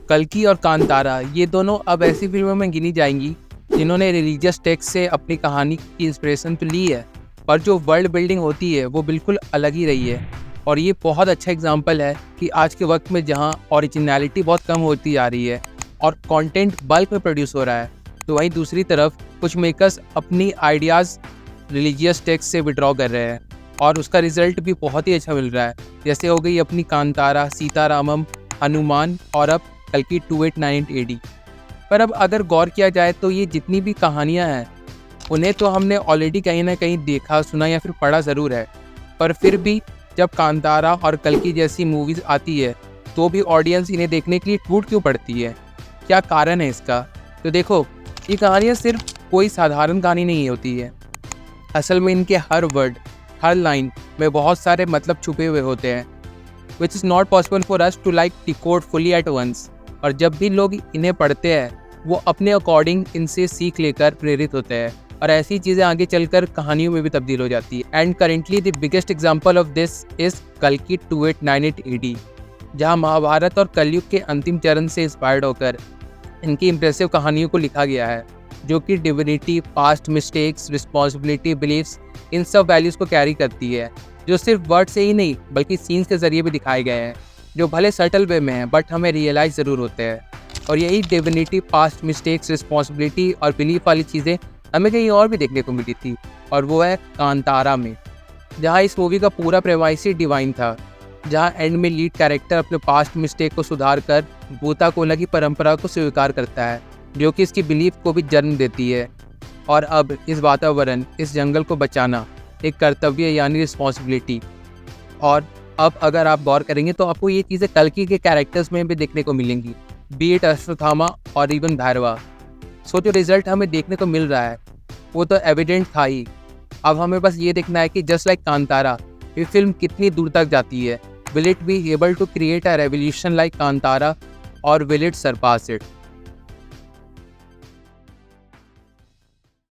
कल्कि और कांतारा ये दोनों अब ऐसी फिल्मों में गिनी जाएंगी जिन्होंने रिलीजियस टेक्स्ट से अपनी कहानी की इंस्पिरेशन तो ली है, पर जो वर्ल्ड बिल्डिंग होती है वो बिल्कुल अलग ही रही है। और ये बहुत अच्छा एग्जाम्पल है कि आज के वक्त में जहाँ ओरिजिनलिटी बहुत कम होती जा रही है और कंटेंट बल्क में प्रोड्यूस हो रहा है, तो वहीं दूसरी तरफ कुछ मेकर्स अपनी आइडियाज़ रिलीजियस टेक्स्ट से विड्रॉ कर रहे हैं और उसका रिजल्ट भी बहुत ही अच्छा मिल रहा है। जैसे हो गई अपनी कांतारा, सीतारामम, हनुमान और अब कल्कि 2898 AD। पर अब अगर गौर किया जाए तो ये जितनी भी कहानियाँ हैं उन्हें तो हमने ऑलरेडी कहीं ना कहीं देखा, सुना या फिर पढ़ा ज़रूर है, पर फिर भी जब कांतारा और कल्कि जैसी मूवीज़ आती है तो भी ऑडियंस इन्हें देखने के लिए टूट क्यों पड़ती है? क्या कारण है इसका? तो देखो, ये कहानियाँ सिर्फ कोई साधारण कहानी नहीं होती है। असल में इनके हर वर्ड, हर लाइन में बहुत सारे मतलब छुपे हुए होते हैं, which is not possible for us to like decode fully at once. और जब भी लोग इन्हें पढ़ते हैं वो अपने अकॉर्डिंग इनसे सीख लेकर प्रेरित होते हैं और ऐसी चीज़ें आगे चलकर कहानियों में भी तब्दील हो जाती है। And currently the biggest example of this is कल्कि 2898 AD, जहाँ महाभारत और कलयुग के अंतिम चरण से इंस्पायर्ड होकर इनकी इम्प्रेसिव कहानियों को लिखा गया है, जो कि divinity, past mistakes, responsibility, believes, इन सब वैल्यूज़ को कैरी करती है, जो सिर्फ वर्ड से ही नहीं बल्कि सीन्स के ज़रिए भी दिखाए गए हैं, जो भले सटल वे में हैं बट हमें रियलाइज़ ज़रूर होते हैं। और यही डिविनिटी, पास्ट मिस्टेक्स, रिस्पॉन्सिबिलिटी और बिलीफ वाली चीज़ें हमें कहीं और भी देखने को मिली थी, और वो है कांतारा में, जहाँ इस मूवी का पूरा प्रेमाइस ही डिवाइन था, जहाँ एंड में लीड कैरेक्टर अपने पास्ट मिस्टेक को सुधार कर भूताकोला की परंपरा को स्वीकार करता है, जो कि इसकी बिलीफ को भी जन्म देती है। और अब इस वातावरण, इस जंगल को बचाना एक कर्तव्य यानी रिस्पॉन्सिबिलिटी। और अब अगर आप गौर करेंगे तो आपको ये चीज़ें कल्कि के कैरेक्टर्स में भी देखने को मिलेंगी, बी इट अश्वत्थामा और इवन भैरवा। सो जो रिजल्ट हमें देखने को मिल रहा है वो तो एविडेंट था ही। अब हमें बस ये देखना है कि जस्ट लाइक कांतारा, ये फिल्म कितनी दूर तक जाती है। Will it be able to create a revolution like Kantara और विल इट सरपास इट?